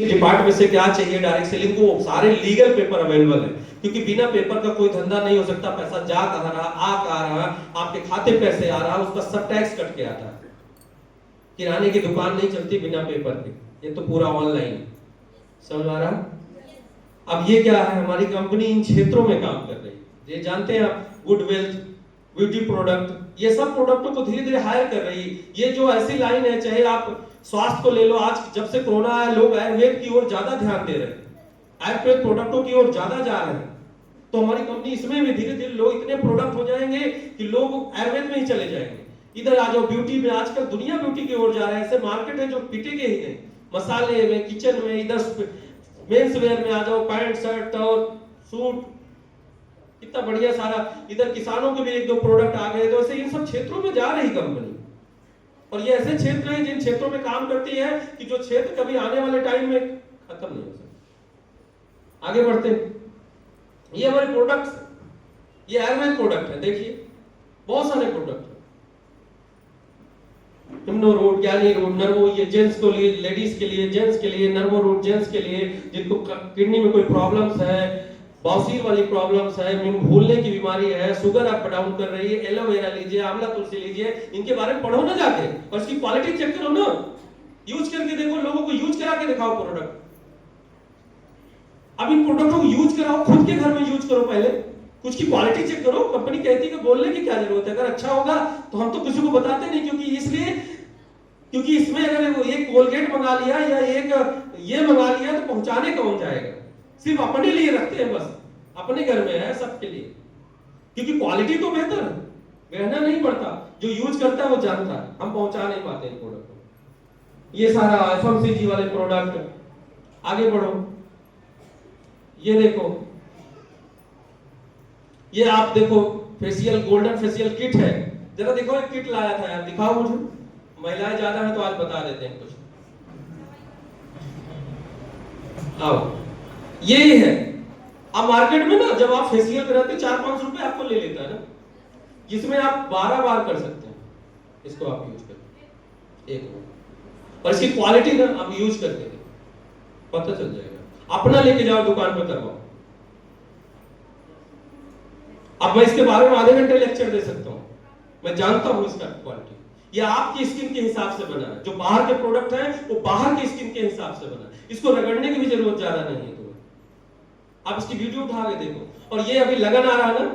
Department से क्या चाहिए डायरेक्ट सेलिंग को, सारे लीगल पेपर अवेलेबल है, क्योंकि बिना पेपर का कोई धंधा नहीं हो सकता। पैसा जा कहां रहा, आ कहां रहा, आपके खाते पैसे आ रहा, उसका सब टैक्स कट के आता है। किराने की दुकान नहीं चलती बिना पेपर के, ये तो पूरा ऑनलाइन। समझ आ रहा? अब ये क्या है, हमारी कंपनी इन क्षेत्रों में काम कर रही है। ये जानते हैं आप, गुड वेल्थ, ब्यूटी प्रोडक्ट, ये सब प्रोडक्टों को धीरे धीरे हायर कर रही है। ये जो ऐसी लाइन है, चाहे आप स्वास्थ्य को ले लो, आज जब से कोरोना आया लोग आयुर्वेद की ओर ज्यादा ध्यान दे रहे हैं, आयुर्वेद प्रोडक्टों की ओर ज्यादा जा रहे हैं। तो हमारी कंपनी इसमें भी धीरे धीरे लोग इतने प्रोडक्ट हो जाएंगे कि लोग आयुर्वेद में ही चले जाएंगे। इधर आ जाओ ब्यूटी में, आजकल दुनिया ब्यूटी की ओर जा रहा है। ऐसे मार्केट है जो पिटेंगे ही नहीं, मसाले में, किचन में, इधर मेंस वेयर में आ जाओ, पैंट शर्ट और सूट, कितना बढ़िया सारा। इधर किसानों के भी एक दो प्रोडक्ट आ गए। तो ऐसे इन सब क्षेत्रों में जा रही कंपनी, और ये ऐसे क्षेत्र हैं जिन क्षेत्रों में काम करती है कि जो क्षेत्र कभी आने वाले टाइम में खत्म नहीं हो सकता। आगे बढ़ते हैं, ये हमारे प्रोडक्ट्स, ये आयुर्वेद प्रोडक्ट है। देखिए बहुत सारे प्रोडक्ट है, हिमनो रूट, ज्ञानी रूट, नर्वो, ये जेंट्स के लिए, लेडीज के लिए, जेंट्स के लिए, नर्वो रूट जेंट्स के लिए, जिनको किडनी में कोई प्रॉब्लम्स है, बवासीर वाली प्रॉब्लम्स है, भूलने की बीमारी है, शुगर अप डाउन कर रही है, एलोवेरा लीजिए, आंवला तुलसी लीजिए, इनके बारे में पढ़ो ना जाके, और इसकी क्वालिटी चेक करो ना, यूज करके देखो, लोगों को यूज करा के दिखाओ प्रोडक्ट। अब इन प्रोडक्टों को यूज कराओ, खुद के घर में यूज करो, पहले कुछ की क्वालिटी चेक करो। कंपनी कहती है कि बोलने की क्या जरूरत है, अगर अच्छा होगा तो हम तो किसी को बताते नहीं, क्योंकि इसमें अगर एक कोलगेट मंगा लिया या एक ये मंगा लिया तो पहुंचाने कौन जाएगा, सिर्फ अपने लिए रखते हैं, बस अपने घर में है, सबके लिए, क्योंकि क्वालिटी तो बेहतर है, कहना नहीं पड़ता, जो यूज करता है वो जानता है, हम पहुंचा नहीं पाते इन प्रोडक्ट को। ये सारा एफएमसीजी वाले प्रोडक्ट। आगे बढ़ो, ये देखो, ये आप देखो फेशियल, गोल्डन फेशियल किट है। जरा देखो, एक किट लाया था यार, दिखाओ मुझे। महिलाएं ज्यादा है तो आज बता देते हैं कुछ। आओ, ये है। अब मार्केट में ना, जब आप फेशियल कराते 4-5 रुपए आपको ले लेता है ना, जिसमें आप 12 बार कर सकते हैं। इसको आप यूज करके एक बार, और इसकी क्वालिटी ना आप यूज करके पता चल जाएगा। अपना लेके जाओ दुकान पर करवाओ। अब मैं इसके बारे में आधे घंटे लेक्चर दे सकता हूं, मैं जानता हूं इसका क्वालिटी। ये आपकी स्किन के हिसाब से बना है, जो बाहर के प्रोडक्ट है वो बाहर की स्किन के हिसाब से बना है, इसको रगड़ने की भी जरूरत ज्यादा नहीं है तुम्हें। आप इसकी वीडियो उठा के देखो, और ये अभी लगन आ रहा है ना,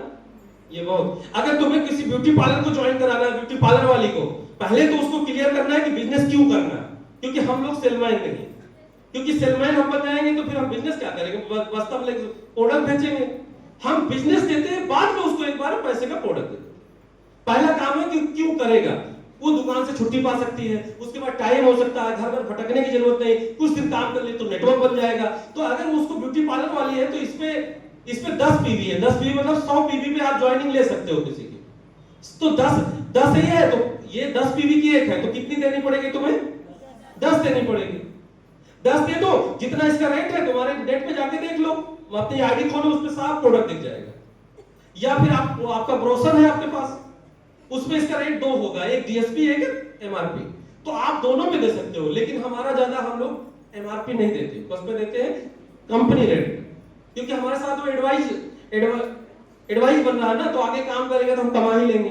ये बहुत। अगर तुम्हें किसी ब्यूटी पार्लर को ज्वाइन कराना है, ब्यूटी पार्लर वाली को, पहले तो उसको क्लियर करना है कि बिजनेस क्यों करना है, क्योंकि हम लोग सेलमैन नहीं, क्योंकि सेलमैन हम बन जाएंगे तो फिर हम बिजनेस क्या करेंगे, बस हम प्रोडक्ट बेचेंगे। हम बिजनेस देते हैं, बाद में उसको एक बार पैसे का प्रोडक्ट देते हैं। पहला काम है कि क्यों करेगा, वो दुकान से छुट्टी पा सकती है, उसके बाद टाइम हो सकता है, घर पर भटकने की जरूरत नहीं, कुछ दिन काम कर ले तो नेटवर्क बन जाएगा। तो अगर उसको ब्यूटी पार्लर वाली है तो इसपे 10 पीवी है, 10 पीवी मतलब 100 पीवी पे आप ज्वाइनिंग ले सकते हो किसी की। तो 10 ही है, तो ये 10 पीवी की एक है, तो कितनी देनी पड़ेगी तुम्हें? 10 देनी पड़ेगी। 10 दे दो, जितना इसका रेट है तुम्हारे नेट पे जाके देख लो, अपनी आईडी खोलो, उसमें साफ प्रोडक्ट दिख जाएगा। या फिर आपका ब्रोशर है आपके पास, उसमें इसका रेट 2 होगा, एक डीएसपी एक एमआरपी, तो आप दोनों में दे सकते हो। लेकिन हमारा ज्यादा, हम लोग एमआरपी नहीं देते, बस में देते हैं कंपनी रेट, क्योंकि हमारे साथ वो एडवाइस बन रहा है ना, तो आगे काम करेगा तो हम कमा ही लेंगे,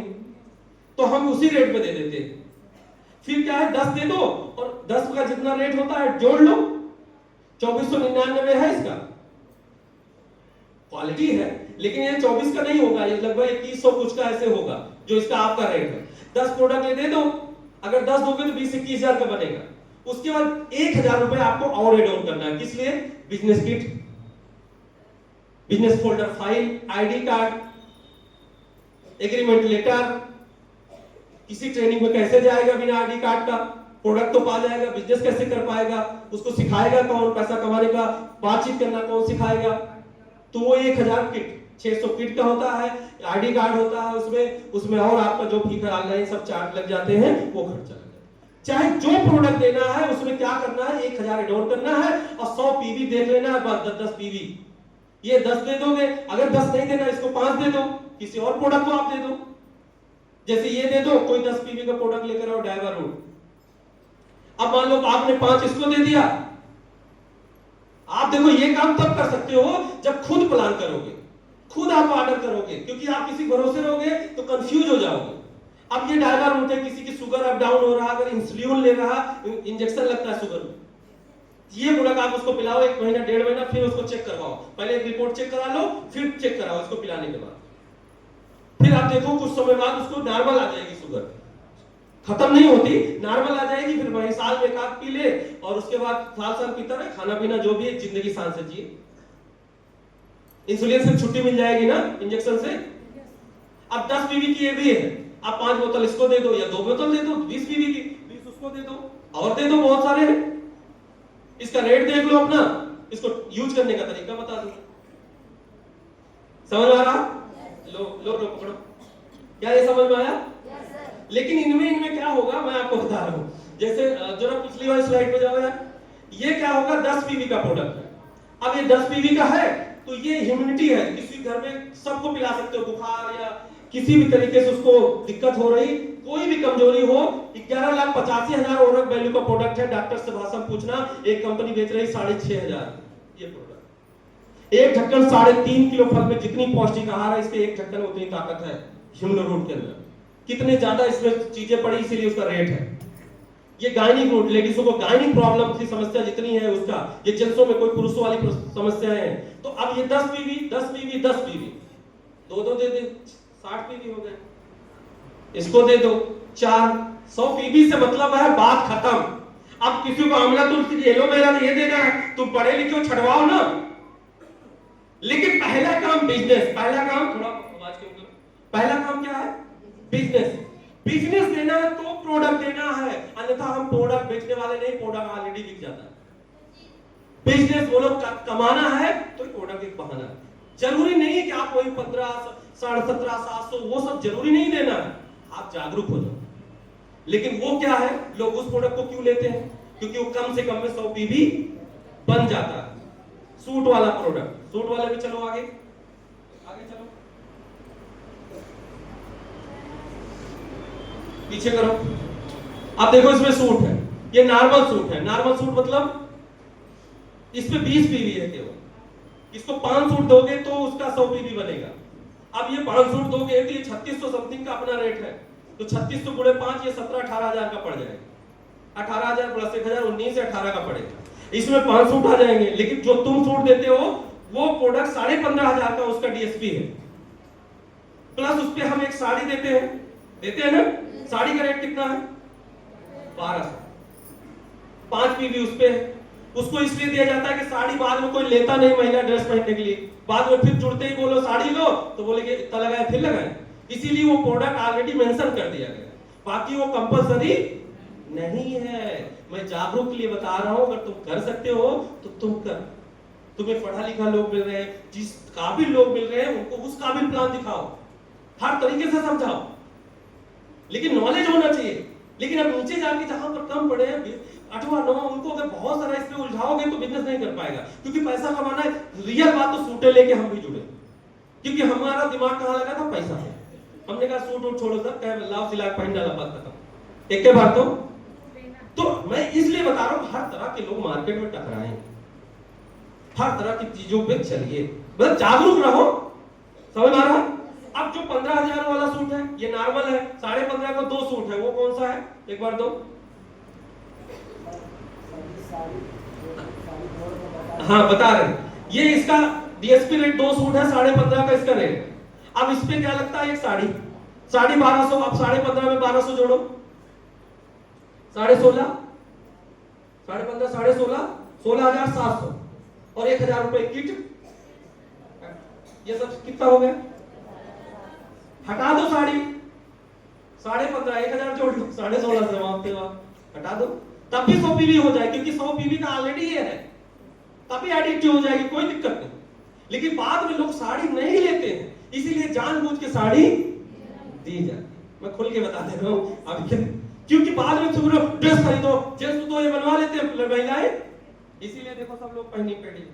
तो हम उसी रेट पे दे देते हैं। फिर क्या है, 10 दे दो, और 10 का जितना रेट होता है जोड़ लो, 2499 है इसका, क्वालिटी है। लेकिन ये 24 का नहीं होगा, ये लगभग 2100 कुछ का ऐसे होगा, जो इसका आपका रेट है। 10 प्रोडक्ट ले दे दो, अगर 10 दोगे तो 20-21 हजार का बनेगा। उसके बाद 1000 रुपए आपको और एड ऑन करना है, किस लिए? Business kit, business folder file, ID card, agreement letter. किसी ट्रेनिंग में कैसे जाएगा बिना आईडी कार्ड का? प्रोडक्ट तो पा जाएगा, बिजनेस कैसे कर पाएगा? उसको सिखाएगा कौन? पैसा कमाने का बातचीत करना कौन सिखाएगा? तो वो 1000 किट, 600 किट का होता है, आईडी कार्ड होता है उसमें और आपका जो भी ऑनलाइन सब चार्ज लग जाते हैं, वो खर्चा लग जाता है। चाहे जो प्रोडक्ट देना है उसमें क्या करना है, 1000 एड ऑन करना है, और 100 पीवी देख लेना है, बस 10 पीवी। ये 10 दे दोगे, अगर 10 नहीं देना इसको 5 दे दो, किसी और प्रोडक्ट को आप दे दो। जैसे ये दे दो, कोई 10 पीवी का प्रोडक्ट लेकर आओ, डायवर रूट। अब मान लो आपने 5 इसको दे दिया, देखो ये काम तब कर सकते हो जब खुद प्लान करोगे, खुद आप ऑर्डर करोगे, क्योंकि आप किसी भरोसे रहोगे तो कंफ्यूज हो जाओगे। अब ये डायग्राम होते हैं, किसी की शुगर अप डाउन हो रहा, अगर इंसुलिन ले रहा, इंजेक्शन लगता है शुगर में, ये प्रोडक्ट आप उसको पिलाओ 1 महीना 1.5 महीना, फिर उसको चेक करवाओ, पहले एक रिपोर्ट चेक करा लो, फिर चेक कराओ इसको पिलाने के बाद, फिर आप देखो कुछ समय बाद उसको नॉर्मल आ जाएगी, शुगर खत्म नहीं होती, नॉर्मल आ जाएगी, फिर वही साल में एक आध पी ले और उसके बाद साल पीता रहे, खाना पीना जो भी है, जिंदगी सांस से जिए। इंसुलिन से छुट्टी मिल जाएगी ना, इंजेक्शन से। अब 10 पीवी की ये भी है, आप 5 बोतल इसको दे दो या 2 बोतल दे दो, 20 पीवी की 20 उसको दे दो और दे दो, बहुत सारे हैं। इसका रेट देख लो अपना, इसको यूज करने का तरीका बता दो, समझ आ रहा? लो पकड़ो, क्या ये समझ में आया? लेकिन इनमें क्या होगा मैं आपको बता रहा हूं, जैसे जरा पिछली वाली स्लाइड पे जाओ यार, ये क्या होगा 10 पीवी का प्रोडक्ट है। अब ये 10 पीवी का है तो ये ह्यूमिडिटी है, किसी घर में सबको पिला सकते हो, बुखार या किसी भी तरीके से उसको दिक्कत हो रही, कोई भी कमजोरी हो, 11,85,000 औरत वैल्यू का प्रोडक्ट है। डॉक्टर से भाषा पूछना, एक कंपनी बेच रही 6,500 ये प्रोडक्ट। एक ढक्कन 3.5 किलो फल में जितनी पौष्टिक आहार है, इसके एक ढक्कन में उतनी ताकत है ह्यूमन रूट के अंदर। कितने ज्यादा इसमें चीजें पड़ी, इसीलिए उसका रेट है। ये गायनिक रूट, लेडीजों को गायनिक प्रॉब्लम की समस्या जितनी है उसका, ये जेंट्सों में कोई पुरुषों वाली समस्याएं हैं। तो अब ये 10 पीवी 10 पीवी 10 पीवी, दो दे दे, 60 पीवी हो गए, इसको दे दो 4, 100 पीवी से मतलब है बात खत्म। अब किसी को आंवला तुलसी एलोवेरा ये देना है, तुम पढ़े लिखे हो छड़वाओ ना, लेकिन पहला काम बिजनेस, पहला काम थोड़ा आवाज के ऊपर, पहला काम क्या है? बिजनेस। बिजनेस देना है तो प्रोडक्ट देना है, अन्यथा हम प्रोडक्ट बेचने वाले नहीं, प्रोडक्ट ऑलरेडी बिक जाता है। बिजनेस बोलो कमाना है तो प्रोडक्ट एक बहाना है, जरूरी नहीं है कि आप वही 15, 17,500, 700 वो सब जरूरी नहीं देना है, आप जागरूक हो जाओ। लेकिन वो क्या है, लोग उस प्रोडक्ट को क्यों लेते हैं? क्योंकि वो कम से कम में 100 पीवी बन जाता है। सूट वाला प्रोडक्ट, सूट वाले में चलो आगे चलो, पीछे करो। अब देखो इसमें सूट है, ये नॉर्मल सूट है। नॉर्मल सूट मतलब इसमें 20 पीवी है केवल, इसको 5 सूट दोगे तो उसका 100 पीवी बनेगा। अब ये 5 सूट दोगे तो ये 3600 समथिंग का अपना रेट है, तो 3600 गुणे 5 ये 17-18,000 का पड़ जाएगा। 18,000 प्लस 1,000 19 से 18 का पड़ेगा। इसमें 5 सूट आ जाएंगे, लेकिन जो तुम सूट देते हो वो प्रोडक्ट 15,500 का उसका डीएसपी है, प्लस उस पे हम एक साड़ी देते हैं ना। साड़ी का रेट कितना है? 1200, 5 पीवी उस पे है। उसको इसलिए दिया जाता है कि साड़ी बाद में कोई लेता नहीं महिला ड्रेस पहनने के लिए, बाद में फिर जुड़ते ही बोलो साड़ी लो तो बोलेंगे इतना लगाए फिर लगाए, इसीलिए वो प्रोडक्ट ऑलरेडी मेंशन कर दिया गया। बाकी वो कंपलसरी नहीं है, मैं जागरूक के लिए बता रहा हूं, अगर तुम कर सकते हो तो तुम कर। तुम्हें पढ़ा लिखा लोग मिल रहे हैं, जिस काबिल लोग मिल रहे हैं उनको उस काबिल प्लान दिखाओ, हर तरीके से समझाओ, लेकिन नॉलेज होना चाहिए। लेकिन अब नीचे जाके जहां पर कम पड़े हैं 8वां 9वां, उनको अगर बहुत सारा इसमें उलझाओगे तो बिजनेस नहीं कर पाएगा, क्योंकि पैसा कमाना है। रियल बात तो सूटे लेके हम भी जुड़े, क्योंकि हमारा दिमाग कहां लगा था? पैसा है। हमने कहा सूट और छोड़ो सर, कहे लाभ सिला पहन डाला, बात खत्म। एक के बात तो मैं इसलिए बता रहा हूं, हर तरह के लोग मार्केट में टकराएं, हर तरह की चीजों पे चलिए, मतलब जागरूक रहो। समझ आ रहा? अब जो 15,000 वाला सूट है ये नॉर्मल है, 15.5 का 2 सूट है, वो कौन सा है? एक बार दो, हाँ बता रहे, ये इसका डीएसपी रेट 2 सूट है, 15.5 का इसका रेट। अब इस पे क्या लगता है? एक साड़ी 1250, अब 15.5 में 1200 जोड़ो, 16.5, 15.5 16.5, 16,700 और 1,000 रुपए किट, ये सब कितना हो गया? हटा दो साड़ी, 15.5 1,000 जोड़ लो, 16.5 से वहां पे हटा दो, तब भी 100 पीवी हो जाए, क्योंकि 100 पीवी का ऑलरेडी ये है, तभी एडिक्टिव हो जाएगी, कोई दिक्कत नहीं। लेकिन बाद में लोग साड़ी नहीं लेते हैं, इसीलिए जानबूझ के साड़ी दी जाती। मैं खुल के बता दे रहा हूं अभी, क्योंकि बाद में तुम लोग ड्रेस खरीदो, जेंट्स तो ये बनवा लेते हैं महिलाएं, इसीलिए देखो सब लोग पहनी पहनी।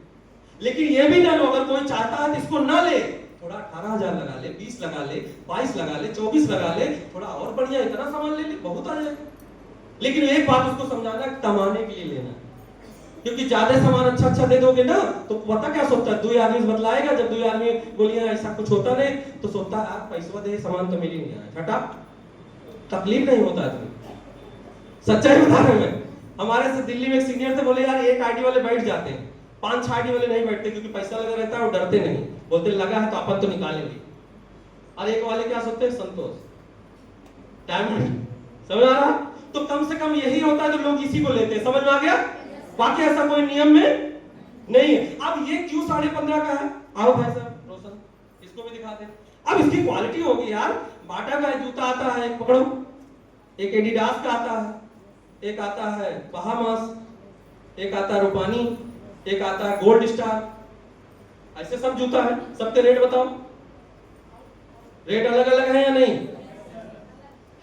लेकिन ये भी ना लो, अगर कोई चाहता है तो इसको ना ले, थोड़ा 18,000 लगा ले, 20 लगा ले, 22 लगा ले, 24 लगा ले, थोड़ा और बढ़िया इतना सामान ले ले, बहुत आ जाएगा। लेकिन एक बात उसको समझाना, कमाने के लिए लेना, क्योंकि ज्यादा सामान अच्छा अच्छा दे दोगे ना तो पता क्या सोचता है, 2 आदमी बतलाएगा, जब 2 आदमी बोलिए ऐसा कुछ होता नहीं तो सोचता है यार पैसा दे सामान तो मिल ही नहीं आया, छटा तकलीफ नहीं होता आदमी। सच्चाई बता रहा मैं, हमारे से दिल्ली में एक सीनियर थे, बोले यार एक आईडी वाले बैठ जाते हैं, 5-6 आईडी वाले नहीं बैठते क्योंकि पैसा लगा रहता है और डरते नहीं, बोलते लगा है तो अपन तो निकालेंगे। और एक वाले क्या सोचते हैं, संतोष डायमंड, समझ आ रहा? तो कम से कम यही होता है तो लोग इसी को लेते हैं, समझ में आ गया? बाकी ऐसा कोई नियम में नहीं है। अब ये क्यों 15.5 का है? आओ भाई साहब रोशन, इसको भी दिखाते हैं। अब इसकी क्वालिटी होगी यार, बाटा का जूता आता है, एक पकड़ो, एक एडिडास का आता है, एक आता है बहामास, एक आता है रूपानी, एक आता है गोल्ड स्टार, ऐसे सब जूता है। सबके रेट बताओ, रेट अलग अलग है या नहीं है?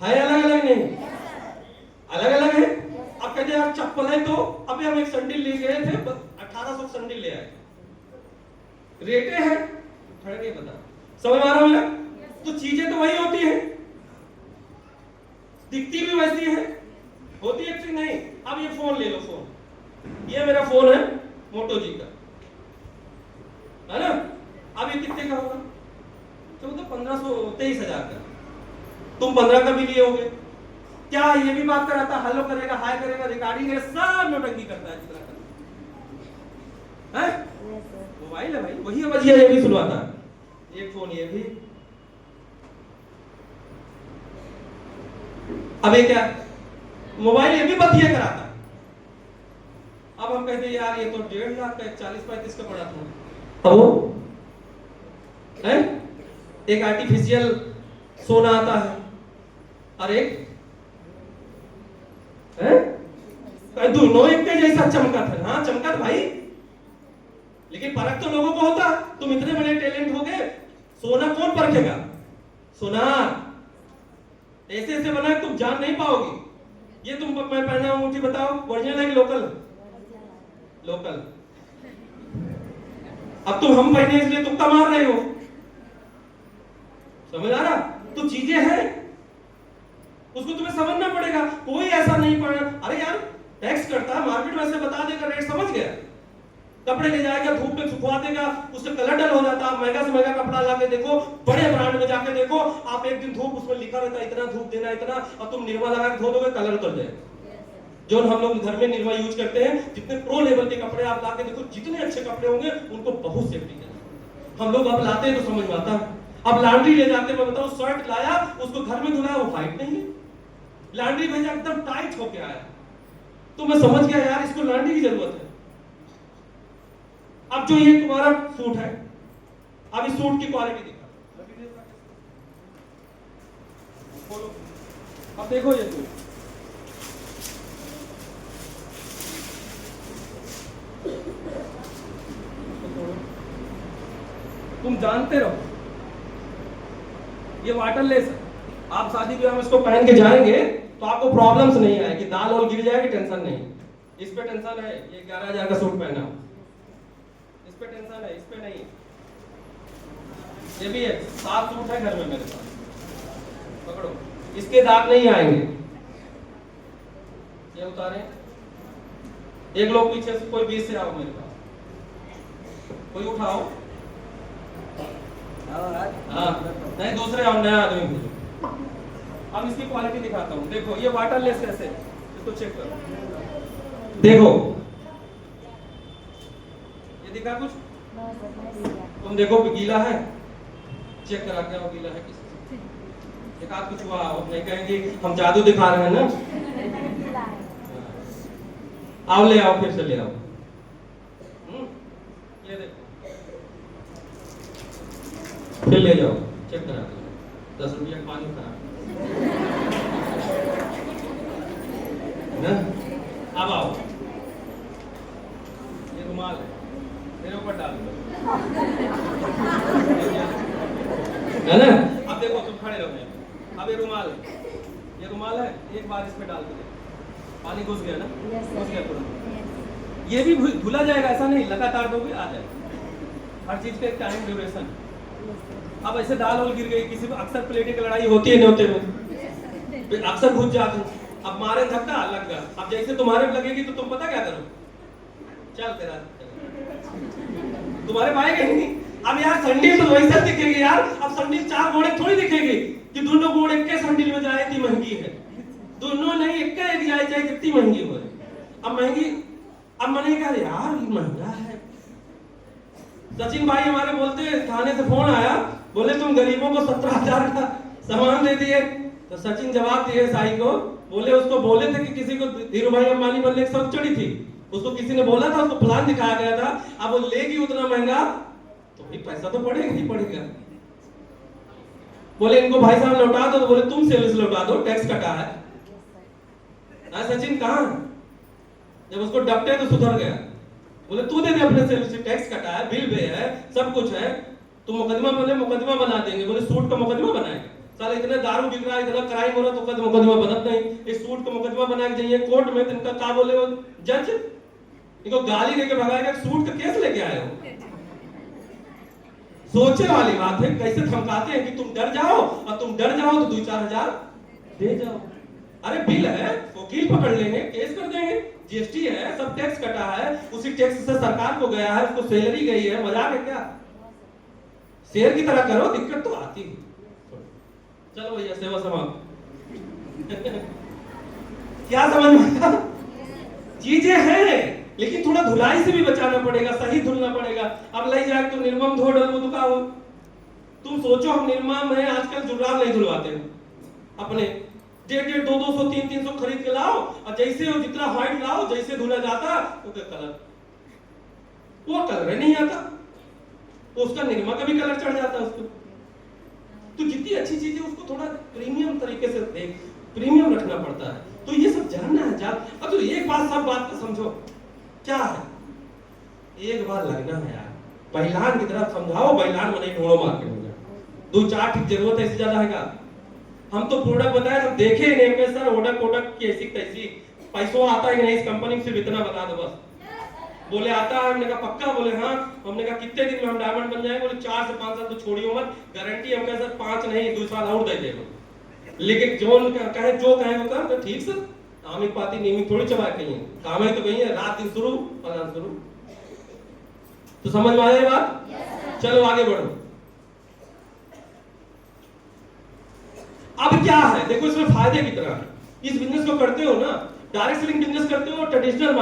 अलग अलग नहीं, अलग अलग है। अब कहते यार चप्पल है, तो अभी हम एक सैंडल ले गए थे, 1800 सैंडल ले आए, रेटे है खड़े नहीं पता, समझ आ रहा है? तो चीजें तो वही होती है, दिखती भी वैसी है, होती है कि नहीं? अब ये फोन ले लो, फोन, ये मेरा फोन है मोटो जी का, है ना? अब ये कितने का होगा? तो 1500 23,000 का, तुम 15 का भी लिए होगे। क्या ये भी बात कराता, हेलो करेगा, हाय करेगा, रिकॉर्डिंग है, सब नोटंकी करता है जितना करता है। मोबाइल है भाई, वही बजिया ये भी सुनवाता है, एक फोन ये भी। अब ये क्या, मोबाइल ये भी बतिया कराता है। अब हम कहते यार ये तो 1.5 लाख का, 40-35 का पड़ा था। अब वो है एक आर्टिफिशियल सोना आता है, और एक दोनों एक के जैसा चमका था। हाँ चमका था भाई, लेकिन फर्क तो लोगों को होता। तुम इतने बड़े टैलेंट हो गए, सोना कौन परखेगा? सोनार ऐसे ऐसे बना तुम जान नहीं पाओगी। ये तुम मैं पहना हूं मुझे बताओ, ओरिजिनल है कि लोकल? लोकल। अब तुम हम पहने इसलिए तुक्का मार रहे हो, समझ आ रहा? तो चीजें हैं, उसको तुम्हें समझना पड़ेगा। कोई ऐसा नहीं पढ़ना, अरे यार टैक्स करता है, मार्केट में ऐसे बता देगा, रेट समझ गया, कपड़े ले जाएगा, धूप में सुखवा देगा, उससे कलर डल हो जाता है। महंगा से महंगा कपड़ा ला के देखो, बड़े ब्रांड में जाके देखो, आप एक दिन धूप, उसमें लिखा रहता है इतना धूप देना इतना, और तुम निर्मा लगा के धो दोगे, कलर उतर जाएगा। जो हम लोग घर में निर्मा यूज करते हैं, जितने प्रो लेवल के कपड़े आप ला के देखो, जितने अच्छे कपड़े होंगे उनको बहुत सेफ्टी है। हम लोग अब लाते हैं तो समझ में आता है। अब लॉन्ड्री ले जाते हैं, मैं बताऊं, शर्ट लाया, उसको घर में धुलाया, वो वाइट नहीं है, लॉन्ड्री भेजा एकदम टाइट होके आया, तो मैं समझ गया यार इसको लॉन्ड्री की जरूरत है। अब जो ये तुम्हारा सूट है, अब इस सूट की क्वालिटी दिखा, अब देखो ये सूट, तुम जानते रहो ये वाटरलेस है। आप शादी ब्याह में इसको पहन के जाएंगे तो आपको प्रॉब्लम्स नहीं आएगी, दाल और गिर जाएगी, टेंशन नहीं। इस पे टेंशन है, ये 11,000 का सूट पहना, इस पे टेंशन है, इस पे नहीं। ये भी है, 7 सूट है घर में मेरे पास, पकड़ो, इसके दाग नहीं आएंगे। ये उतारे, एक लोग पीछे से, कोई बीच से आओ मेरे पास, कोई उठाओ, हाँ नहीं दूसरे आओ, नया आदमी। अब इसकी क्वालिटी दिखाता हूँ, देखो ये वाटरलेस कैसे, इसको चेक करो, देखो ये दिखा कुछ, तुम देखो गीला है, चेक करा के आओ गीला है किसी, एक आध कुछ हुआ हो, नहीं कहेंगे हम जादू दिखा रहे हैं ना। आओ ले आओ, फिर से ले आओ, ये देखो, फिर ले जाओ, चेक करा के 10 रुपया पानी खराब ना। अब आओ, ये रुमाल है, मेरे ऊपर डाल दो, है ना? अब देखो तुम खड़े रहो, अब ये रुमाल है, एक बार इस पे डाल दो, पानी घुस गया ना, घुस गया पूरा। ये भी धुला जाएगा, ऐसा नहीं लगातार दोगे आ जाएगा, हर चीज का एक टाइम ड्यूरेशन। अब ऐसे दाल वाल गिर गई, किसी में अक्सर प्लेटें की लड़ाई होती है न्योते में, अक्सर घुस जाते, अब मारे धक्का लग गया, अब जैसे तुम्हारे लगेगी तो तुम पता क्या करो, चल तेरा तुम्हारे पाएगा ही नहीं। अब यार संडील तो वैसा दिखेगी यार, अब संडील 4 घोड़े थोड़ी दिखेगी कि दोनों घोड़े के संडील में जाए इतनी महंगी है, दोनों नहीं एक का एक जाए चाहे कितनी महंगी हो। अब महंगी, अब मैंने कहा यार ये महंगा है। सचिन भाई हमारे बोलते थाने से फोन आया, बोले तुम गरीबों को 17,000 का सामान दे दिए। तो सचिन जवाब दिए साई को, बोले उसको बोले थे कि किसी को धीरू भाई अंबानी बनने की शौक चढ़ी थी, उसको किसी ने बोला था, उसको प्लान दिखाया गया था, अब वो लेगी उतना महंगा तो भी पैसा तो पड़ेगा ही पड़ेगा। बोले इनको भाई साहब लौटा दो, तो बोले तुम सेल्स लौटा दो, टैक्स कटा है। सचिन कहां, जब उसको डपटे तो सुधर गया, बोले तू दे दे अपने सेल्स से, टैक्स कटा है, बिल पे है, सब कुछ है, तुम मुकदमा बना देंगे। बोले सूट का मुकदमा बनाएंगे, साला इतना दारू बिक रहा है, इतना क्राइम हो रहा है, तो मुकदमा बनत नहीं। इस सूट का मुकदमा बना के जाइए कोर्ट में, इनका क्या बोले वो जज, इनको गाली देके भगाएगा, सूट का केस लेके आए हो। सोचे वाली बात है, कैसे धमकाते हैं कि तुम डर जाओ, और तुम डर जाओ तो 2-4 हजार दे जाओ। अरे बिल है, वकील पकड़ लेंगे, केस कर देंगे, जीएसटी है, सब टैक्स कटा है, उसी टैक्स से सरकार को गया है, उसको सैलरी गई है, मजाक है क्या? शेर की तरह करो, दिक्कत तो आती है। चलो भैया सेवा समाप्त। क्या समझ में आया? चीजें हैं, लेकिन थोड़ा धुलाई से भी बचाना पड़ेगा, सही धुलना पड़ेगा। अब ले जाए तो निर्मम धो डल तो का हो। तुम सोचो हम निर्मम है, आजकल जुर्राब नहीं धुलवाते अपने, 150, 200, 300 खरीद के लाओ, और जैसे वो जितना व्हाइट लाओ, जैसे धुला जाता तो कलर, वो कलर नहीं आता, उसका निरमा का भी कलर चढ़ जाता उसको। तो जितनी अच्छी चीजें उसको थोड़ा प्रीमियम तरीके से देख, प्रीमियम रखना पड़ता है। तो ये सब जानना है जान। अब तो एक बात, सब बात को समझो क्या है, एक बार लगना है यार, बैलान की तरफ समझाओ, बैलान बने ढूंढो मार्केट में, 2-4 ठीक जरूरत है, इससे ज्यादा है क्या? हम तो प्रोडक्ट बताए, हम देखे नहीं कि सर प्रोडक्ट की ऐसी तैसी, पैसों आता है नहीं, इस कंपनी में सिर्फ इतना बता दो बस। बोले आता है, हमने कहा पक्का, बोले हाँ। हमने कहा कितने दिन में हम डायमंड बन जाएंगे? बोले 4 से 5 साल तो छोड़ियो मत, गारंटी हम कहे सर 5 नहीं 2 साल और दे देगा, लेकिन जो कहे वो कर, तो ठीक सर, आमिक पाती नीमिक थोड़ी चबा कही है, काम है तो कही है, रात दिन शुरू पलान शुरू। तो समझ में आया बात? चलो आगे बढ़ो। अब क्या है देखो, इसमें फायदे कितना है। इस बिजनेस को करते हो ना, डायरेक्ट सेलिंग बिजनेस करते हो, ट्रेडिशनल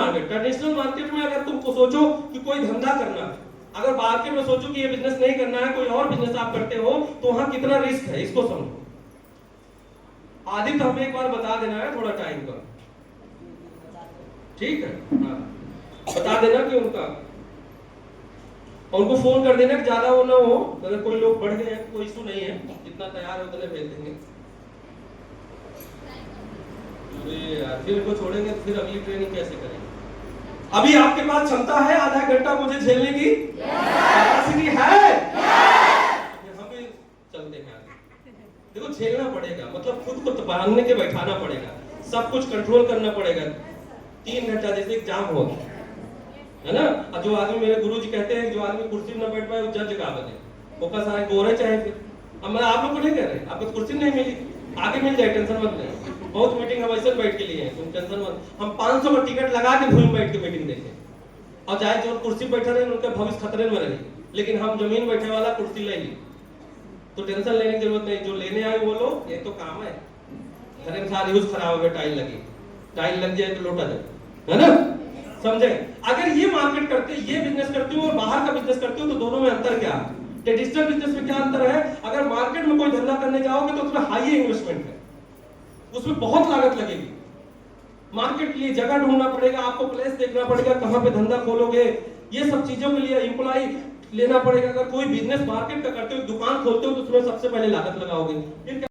मार्केट में अगर तुमको सोचो कि कोई धंधा करना है, अगर मार्केट में सोचो कि ये बिजनेस नहीं करना है, कोई और बिजनेस आप करते हो, तो वहां कितना रिस्क है इसको समझो। आदित्य हमें एक बार बता देना है थोड़ा टाइम का, ठीक है? हाँ बता देना कि उनको फोन कर देना कि ज्यादा वो ना हो, अगर कोई लोग बढ़ गए हैं कोई इशू नहीं है, जितना तैयार है उतने भेज देंगे। फिर इनको छोड़ेंगे तो फिर अगली ट्रेनिंग कैसे करेंगे? अभी आपके पास क्षमता है आधा घंटा मुझे झेलने की? कैपेसिटी है? हम भी चलते हैं आगे। देखो झेलना पड़ेगा, मतलब खुद को बांधने के बैठाना पड़ेगा, सब कुछ कंट्रोल करना पड़ेगा। 3 घंटा जैसे एग्जाम हो है ना, और जो आदमी, मेरे गुरुजी कहते हैं जो आदमी कुर्सी में न बैठ पाए वो जज का बने, वो का सारे गोरे चाहे। फिर अब मैं आप लोग को नहीं कह रहे, आपको कुर्सी नहीं मिली, आगे मिल जाए, टेंशन मत लें। बहुत मीटिंग हम ऐसे बैठ के लिए हैं, तुम टेंशन मत। हम 500 का टिकट लगा के भूमि बैठ के मीटिंग देखें, और चाहे जो कुर्सी बैठा रहे उनका भविष्य खतरे में रहे, लेकिन हम जमीन बैठे वाला कुर्सी ले ली, तो टेंशन लेने की जरूरत नहीं। जो लेने आए वो लो, ये तो काम है। घर में सारी यूज खराब हो, टाइल लगी, टाइल लग जाए तो लोटा जाए, है ना? समझे? अगर ये मार्केट करते, ये बिजनेस करते हो और बाहर का बिजनेस करते हो, तो दोनों में अंतर क्या है? ट्रेडिशनल बिजनेस में क्या अंतर है? अगर मार्केट में कोई धंधा करने जाओगे तो उसमें हाई इन्वेस्टमेंट है, उसमें बहुत लागत लगेगी। मार्केट के लिए जगह ढूंढना पड़ेगा, आपको प्लेस देखना पड़ेगा, कहां पे धंधा खोलोगे, ये सब चीजों के लिए एम्प्लॉय लेना पड़ेगा। अगर कोई बिजनेस मार्केट का करते हो, दुकान खोलते हो, तो उसमें सबसे पहले लागत लगाओगे। फिर